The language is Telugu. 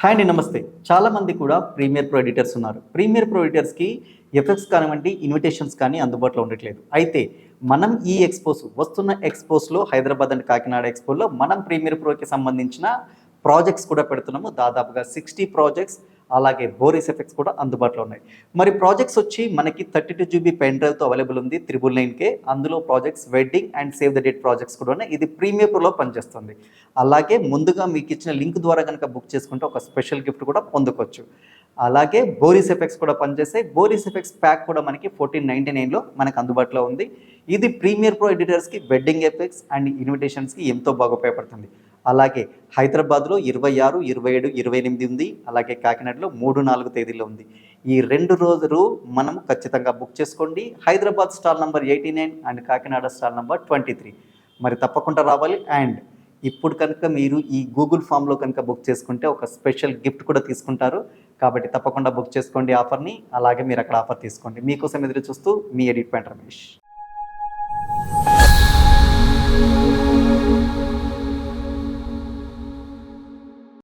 హాయ్ అండి, నమస్తే. చాలామంది కూడా ప్రీమియర్ ప్రో ఎడిటర్స్ ఉన్నారు. ప్రీమియర్ ప్రో ఎడిటర్స్‌కి ఎఫెక్ట్స్ కానివ్వండి, ఇన్విటేషన్స్ కానీ అందుబాటులో ఉండట్లేదు. అయితే మనం ఈ వస్తున్న ఎక్స్‌పోస్‌లో హైదరాబాద్ అండ్ కాకినాడ ఎక్స్‌పోలో మనం ప్రీమియర్ ప్రోకి సంబంధించిన ప్రాజెక్ట్స్ కూడా పెడుతున్నాము. దాదాపుగా 60 ప్రాజెక్ట్స్, అలాగే బోరిస్ ఎఫెక్ట్స్ కూడా అందుబాటులో ఉన్నాయి. మరి ప్రాజెక్ట్స్ వచ్చి మనకి 32 జీబీ పెన్ డ్రైవ్‌తో అవైలబుల్ ఉంది 999కే. అందులో projects wedding and save the date projects కూడా ఉన్నాయి. ఇది ప్రీమియర్ ప్రోలో పనిచేస్తుంది. అలాగే ముందుగా మీకు ఇచ్చిన లింక్ ద్వారా కనుక బుక్ చేసుకుంటే ఒక స్పెషల్ గిఫ్ట్ కూడా పొందుకోవచ్చు. అలాగే బోరిస్ ఎఫెక్ట్స్ కూడా పనిచేస్తాయి. బోరిస్ ఎఫెక్ట్స్ ప్యాక్ కూడా మనకి 1499లో మనకు అందుబాటులో ఉంది. ఇది ప్రీమియర్ ప్రో ఎడిటర్స్కి వెడ్డింగ్ ఎఫెక్ట్స్ అండ్ ఇన్విటేషన్స్కి ఎంతో బాగా ఉపయోగపడుతుంది. అలాగే హైదరాబాద్లో 26, 27, 28 ఉంది. అలాగే కాకినాడలో 3, 4 తేదీల్లో ఉంది. ఈ 2 రోజులు మనం ఖచ్చితంగా బుక్ చేసుకోండి. Hyderabad stall number 89 and Kakinada stall number 23. మరి తప్పకుండా రావాలి. అండ్ ఇప్పుడు కనుక మీరు ఈ గూగుల్ ఫామ్లో కనుక బుక్ చేసుకుంటే ఒక స్పెషల్ గిఫ్ట్ కూడా తీసుకుంటారు. కాబట్టి తప్పకుండా బుక్ చేసుకోండి ఆఫర్ని. అలాగే మీరు అక్కడ ఆఫర్ తీసుకోండి. మీకోసం ఎదురు చూస్తూ మీ ఎడిట్ పాయింట్ రమేష్.